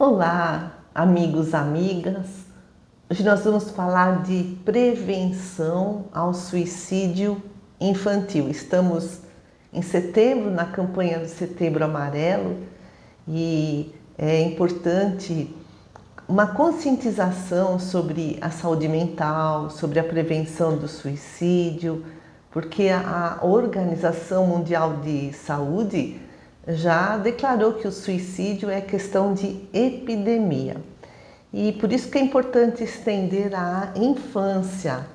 Olá, amigos, amigas. Hoje nós vamos falar de prevenção ao suicídio infantil. Estamos em setembro, na campanha do Setembro Amarelo, e é importante uma conscientização sobre a saúde mental, sobre a prevenção do suicídio, porque a Organização Mundial de Saúde já declarou que o suicídio é questão de epidemia. E por isso que é importante estender à infância,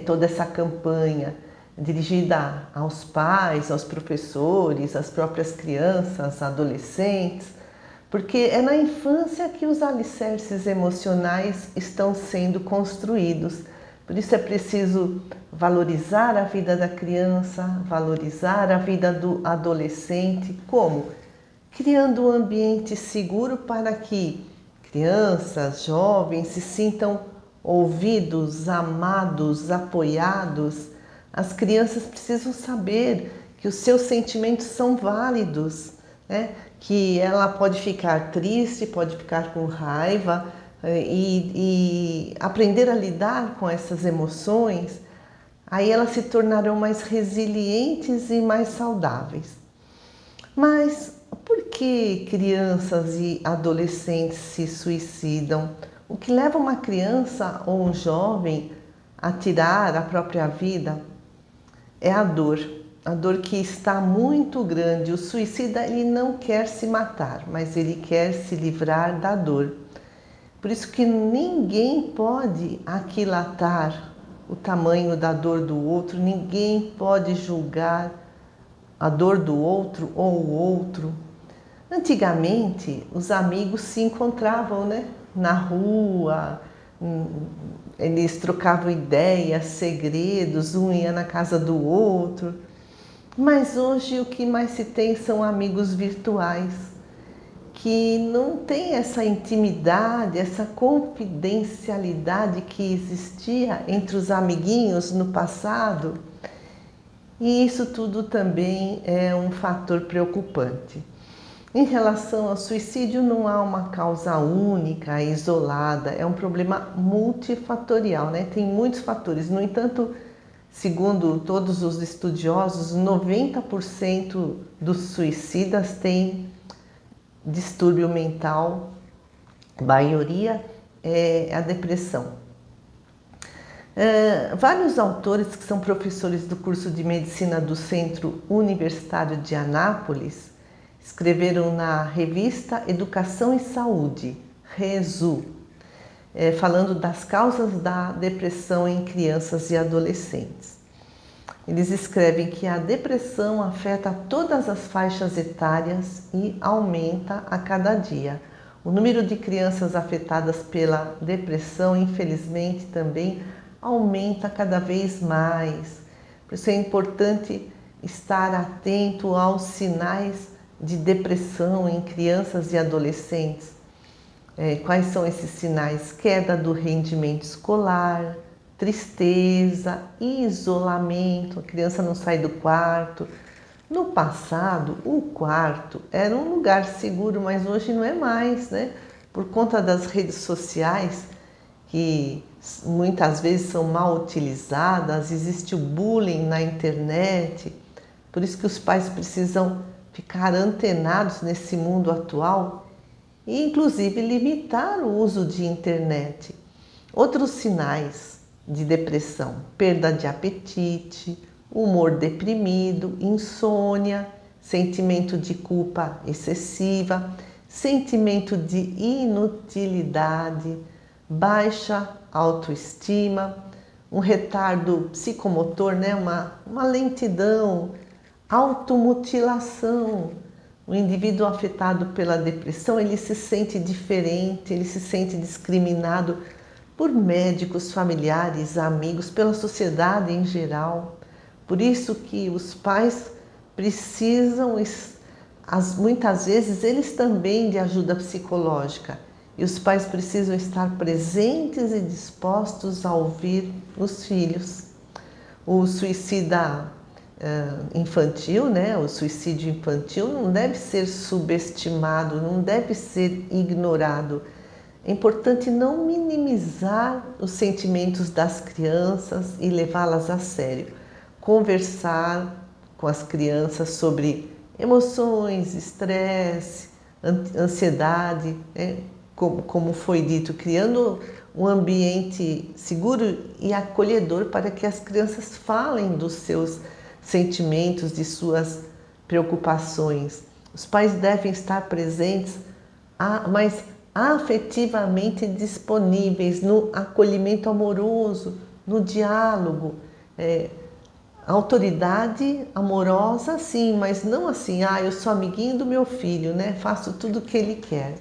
toda essa campanha dirigida aos pais, aos professores, às próprias crianças, adolescentes, porque é na infância que os alicerces emocionais estão sendo construídos. Por isso é preciso valorizar a vida da criança, valorizar a vida do adolescente. Como? Criando um ambiente seguro para que crianças, jovens se sintam ouvidos, amados, apoiados. As crianças precisam saber que os seus sentimentos são válidos, né? Que ela pode ficar triste, pode ficar com raiva e aprender a lidar com essas emoções. Aí elas se tornarão mais resilientes e mais saudáveis. Mas por que crianças e adolescentes se suicidam? O que leva uma criança ou um jovem a tirar a própria vida é a dor que está muito grande. O suicida, ele não quer se matar, mas ele quer se livrar da dor. Por isso que ninguém pode aquilatar o tamanho da dor do outro, ninguém pode julgar a dor do outro ou o outro. Antigamente, os amigos se encontravam, na rua, eles trocavam ideias, segredos, um ia na casa do outro. Mas hoje o que mais se tem são amigos virtuais, que não tem essa intimidade, essa confidencialidade que existia entre os amiguinhos no passado. E isso tudo também é um fator preocupante. Em relação ao suicídio, não há uma causa única, isolada, é um problema multifatorial, Tem muitos fatores. No entanto, segundo todos os estudiosos, 90% dos suicidas têm distúrbio mental, a maioria é a depressão. Vários autores que são professores do curso de medicina do Centro Universitário de Anápolis escreveram na revista Educação e Saúde, RESU, falando das causas da depressão em crianças e adolescentes. Eles escrevem que a depressão afeta todas as faixas etárias e aumenta a cada dia. O número de crianças afetadas pela depressão, infelizmente, também aumenta cada vez mais. Por isso é importante estar atento aos sinais de depressão em crianças e adolescentes. Quais são esses sinais? Queda do rendimento escolar, tristeza, isolamento, a criança não sai do quarto. No passado, o quarto era um lugar seguro, mas hoje não é mais, Por conta das redes sociais, que muitas vezes são mal utilizadas, existe o bullying na internet, por isso que os pais precisam ficar antenados nesse mundo atual e, inclusive, limitar o uso de internet. Outros sinais de depressão: perda de apetite, humor deprimido, insônia, sentimento de culpa excessiva, sentimento de inutilidade, baixa autoestima, um retardo psicomotor, uma lentidão, automutilação. O indivíduo afetado pela depressão, ele se sente diferente, ele se sente discriminado por médicos, familiares, amigos, pela sociedade em geral. Por isso que os pais precisam, muitas vezes, eles também de ajuda psicológica. E os pais precisam estar presentes e dispostos a ouvir os filhos. O suicida infantil, né? O suicídio infantil não deve ser subestimado, não deve ser ignorado. É importante não minimizar os sentimentos das crianças e levá-las a sério. Conversar com as crianças sobre emoções, estresse, ansiedade, né? Como foi dito, criando um ambiente seguro e acolhedor para que as crianças falem dos seus sentimentos, de suas preocupações. Os pais devem estar presentes, mas afetivamente disponíveis no acolhimento amoroso, no diálogo. Autoridade amorosa, sim, mas não assim, eu sou amiguinho do meu filho, né? Faço tudo o que ele quer.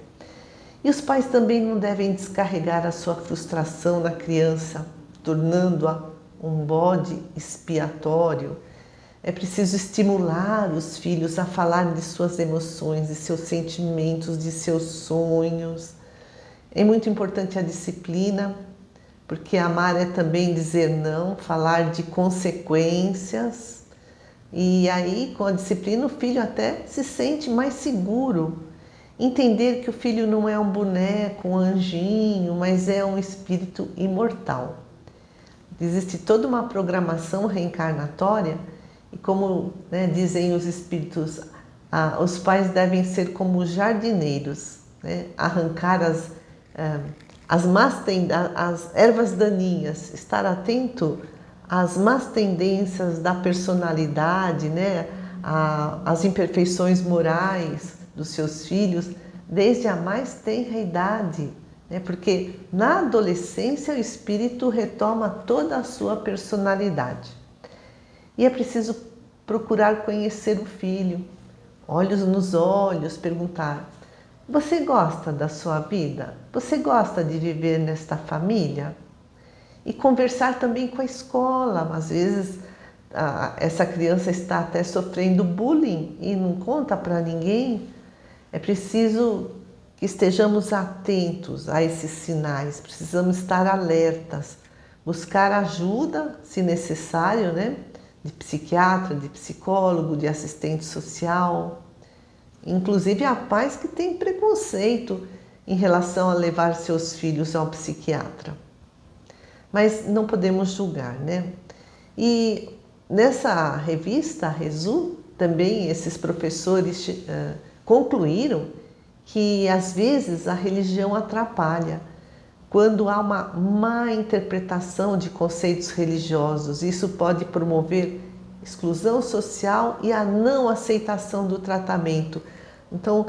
E os pais também não devem descarregar a sua frustração na criança, tornando-a um bode expiatório. É preciso estimular os filhos a falar de suas emoções, de seus sentimentos, de seus sonhos. É muito importante a disciplina, porque amar é também dizer não, falar de consequências. E aí, com a disciplina, o filho até se sente mais seguro. Entender que o filho não é um boneco, um anjinho, mas é um espírito imortal. Existe toda uma programação reencarnatória e como, né, dizem os espíritos, os pais devem ser como jardineiros, né, arrancar as ervas daninhas, estar atento às más tendências da personalidade, né, às imperfeições morais dos seus filhos, desde a mais tenra idade, né, porque na adolescência o espírito retoma toda a sua personalidade. E é preciso procurar conhecer o filho, olhos nos olhos, perguntar: você gosta da sua vida? Você gosta de viver nesta família? E conversar também com a escola. Às vezes essa criança está até sofrendo bullying e não conta para ninguém. É preciso que estejamos atentos a esses sinais, precisamos estar alertas, buscar ajuda, se necessário, né? De psiquiatra, de psicólogo, de assistente social. Inclusive há pais que têm preconceito em relação a levar seus filhos ao psiquiatra. Mas não podemos julgar, né? E nessa revista, a Resu, também esses professores concluíram que às vezes a religião atrapalha. Quando há uma má interpretação de conceitos religiosos, isso pode promover exclusão social e a não aceitação do tratamento. Então,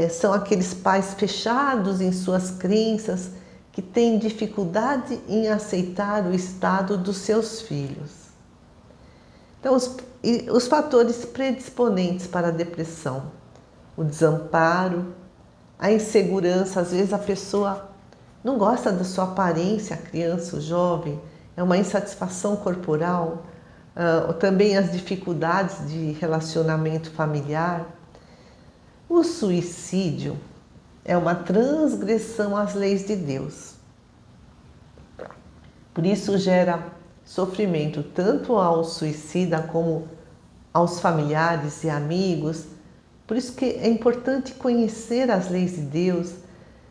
são aqueles pais fechados em suas crenças que têm dificuldade em aceitar o estado dos seus filhos. Então, os fatores predisponentes para a depressão: o desamparo, a insegurança. Às vezes a pessoa não gosta da sua aparência, a criança, o jovem, é uma insatisfação corporal, também as dificuldades de relacionamento familiar. O suicídio é uma transgressão às leis de Deus. Por isso gera sofrimento tanto ao suicida como aos familiares e amigos. Por isso que é importante conhecer as leis de Deus,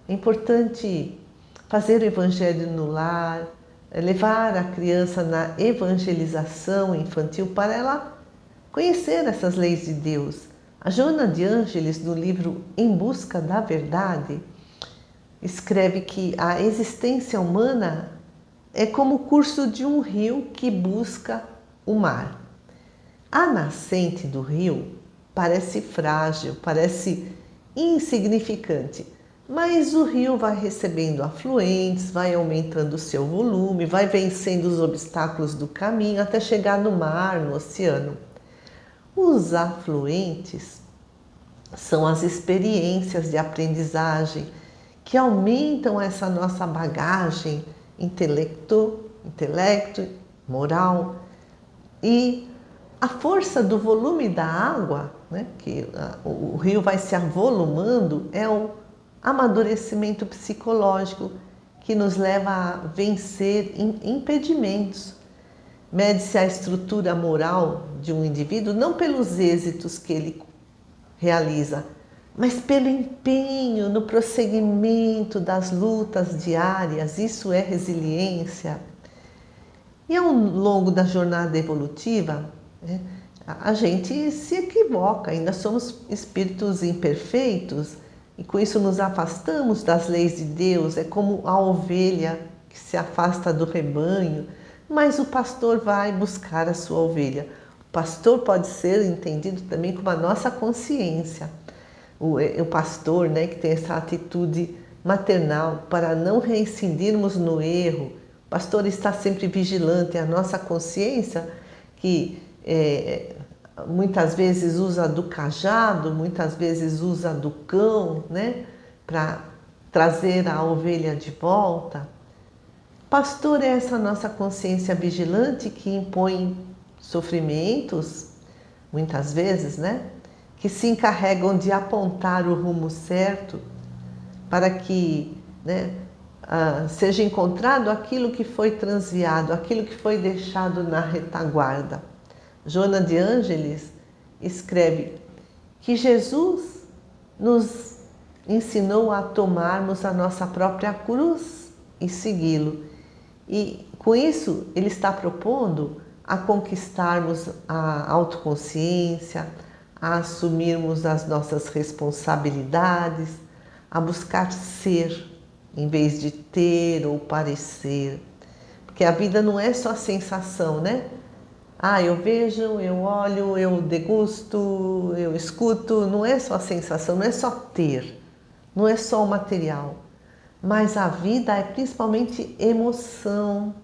é importante fazer o evangelho no lar, levar a criança na evangelização infantil para ela conhecer essas leis de Deus. A Joana de Ângeles, no livro Em Busca da Verdade, escreve que a existência humana é como o curso de um rio que busca o mar. A nascente do rio parece frágil, parece insignificante, mas o rio vai recebendo afluentes, vai aumentando o seu volume, vai vencendo os obstáculos do caminho até chegar no mar, no oceano. Os afluentes são as experiências de aprendizagem que aumentam essa nossa bagagem intelecto, moral, e a força do volume da água, né, que o rio vai se avolumando, é o amadurecimento psicológico que nos leva a vencer impedimentos. Mede-se a estrutura moral de um indivíduo não pelos êxitos que ele realiza, mas pelo empenho no prosseguimento das lutas diárias. Isso é resiliência. E ao longo da jornada evolutiva, né, a gente se equivoca, ainda somos espíritos imperfeitos e com isso nos afastamos das leis de Deus. É como a ovelha que se afasta do rebanho, mas o pastor vai buscar a sua ovelha. O pastor pode ser entendido também como a nossa consciência. O pastor, né, que tem essa atitude maternal para não reincidirmos no erro. O pastor está sempre vigilante, é a nossa consciência que muitas vezes usa do cajado, muitas vezes usa do cão, né, para trazer a ovelha de volta. Pastor é essa nossa consciência vigilante que impõe sofrimentos, muitas vezes, né, que se encarregam de apontar o rumo certo para que, né, seja encontrado aquilo que foi transviado, aquilo que foi deixado na retaguarda. Joana de Ângeles escreve que Jesus nos ensinou a tomarmos a nossa própria cruz e segui-lo. E com isso ele está propondo a conquistarmos a autoconsciência, a assumirmos as nossas responsabilidades, a buscar ser em vez de ter ou parecer. Porque a vida não é só sensação, né? Eu vejo, eu olho, eu degusto, eu escuto. Não é só sensação, não é só ter, não é só o material. Mas a vida é principalmente emoção,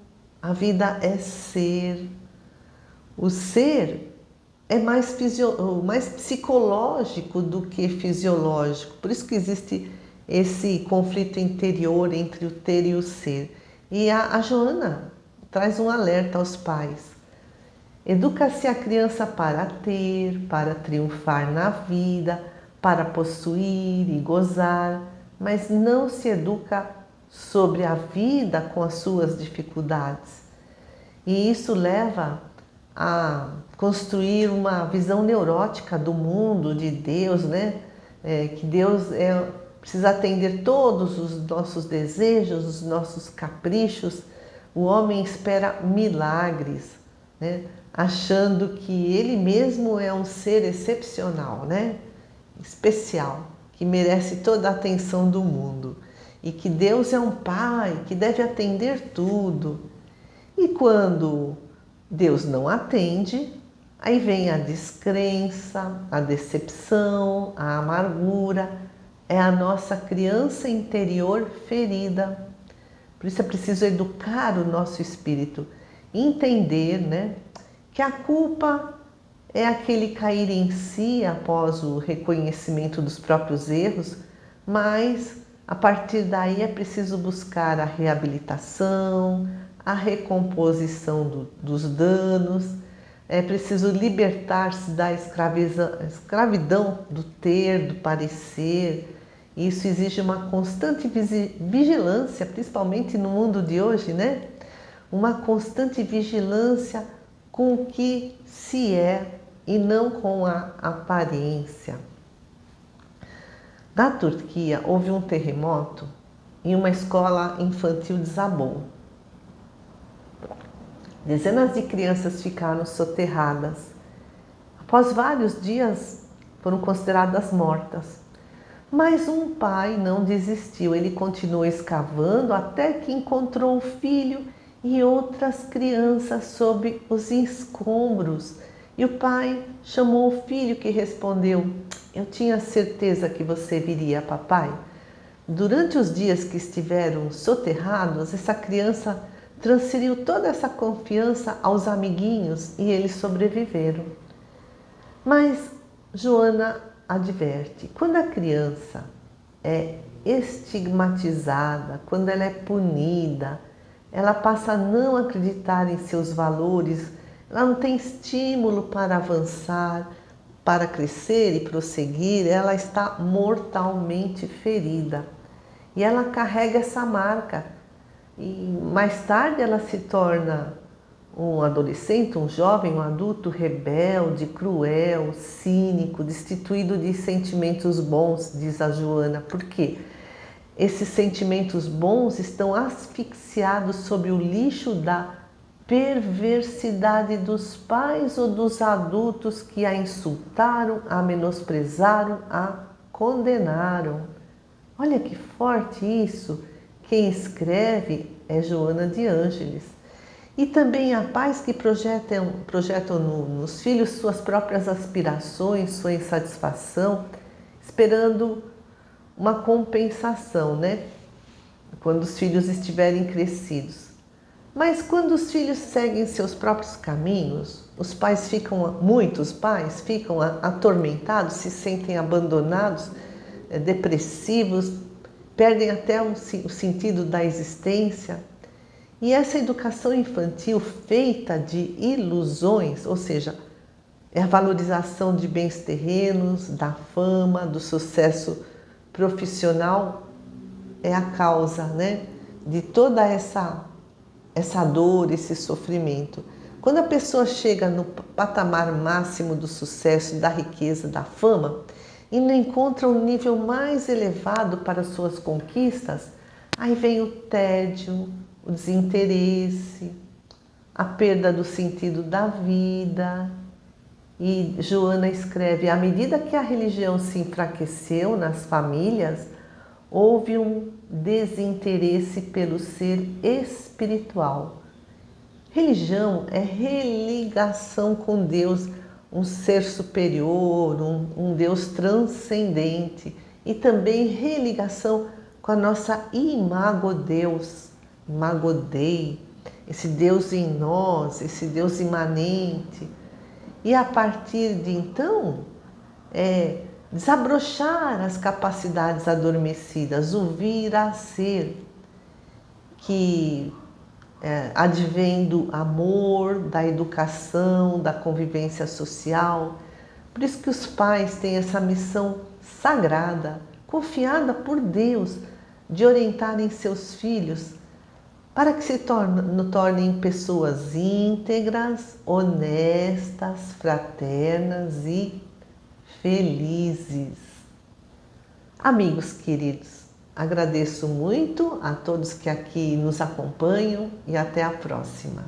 a vida é ser. O ser é mais psicológico do que fisiológico. Por isso que existe esse conflito interior entre o ter e o ser. E a Joana traz um alerta aos pais. Educa-se a criança para ter, para triunfar na vida, para possuir e gozar, mas não se educa sobre a vida com as suas dificuldades. E isso leva a construir uma visão neurótica do mundo, de Deus, né? Que Deus precisa atender todos os nossos desejos, os nossos caprichos. O homem espera milagres, né? Achando que ele mesmo é um ser excepcional, né? Especial, que merece toda a atenção do mundo. E que Deus é um pai que deve atender tudo. E quando Deus não atende, aí vem a descrença, a decepção, a amargura. É a nossa criança interior ferida. Por isso é preciso educar o nosso espírito, entender, né, que a culpa é aquele cair em si após o reconhecimento dos próprios erros, mas a partir daí é preciso buscar a reabilitação, a recomposição dos danos, é preciso libertar-se da escravidão do ter, do parecer. Isso exige uma constante vigilância, principalmente no mundo de hoje, né? Uma constante vigilância com o que se é e não com a aparência. Na Turquia, houve um terremoto e uma escola infantil desabou. Dezenas de crianças ficaram soterradas. Após vários dias, foram consideradas mortas. Mas um pai não desistiu, ele continuou escavando até que encontrou o filho e outras crianças sob os escombros. E o pai chamou o filho, que respondeu: "Eu tinha certeza que você viria, papai." Durante os dias que estiveram soterrados, essa criança transferiu toda essa confiança aos amiguinhos e eles sobreviveram. Mas Joana adverte: quando a criança é estigmatizada, quando ela é punida, ela passa a não acreditar em seus valores, ela não tem estímulo para avançar, para crescer e prosseguir, ela está mortalmente ferida. E ela carrega essa marca. E mais tarde ela se torna um adolescente, um jovem, um adulto rebelde, cruel, cínico, destituído de sentimentos bons, diz a Joana. Por quê? Esses sentimentos bons estão asfixiados sob o lixo da perversidade dos pais ou dos adultos que a insultaram, a menosprezaram, a condenaram. Olha que forte isso! Quem escreve é Joana de Ângeles. E também há pais que projetam nos filhos suas próprias aspirações, sua insatisfação, esperando uma compensação, né? Quando os filhos estiverem crescidos. Mas quando os filhos seguem seus próprios caminhos, muitos pais ficam atormentados, se sentem abandonados, depressivos, perdem até o sentido da existência. E essa educação infantil feita de ilusões, ou seja, é a valorização de bens terrenos, da fama, do sucesso profissional, é a causa, né, de toda essa dor, esse sofrimento. Quando a pessoa chega no patamar máximo do sucesso, da riqueza, da fama, e não encontra um nível mais elevado para suas conquistas, aí vem o tédio, o desinteresse, a perda do sentido da vida. E Joana escreve: à medida que a religião se enfraqueceu nas famílias, houve um desinteresse pelo ser espiritual. Religião é religação com Deus, um ser superior, um Deus transcendente, e também religação com a nossa imago Deus, imago Dei, esse Deus em nós, esse Deus imanente. E a partir de então, desabrochar as capacidades adormecidas, o vir a ser, que advém do amor, da educação, da convivência social. Por isso que os pais têm essa missão sagrada, confiada por Deus, de orientarem seus filhos para que se tornem pessoas íntegras, honestas, fraternas e felizes. Amigos queridos, agradeço muito a todos que aqui nos acompanham e até a próxima.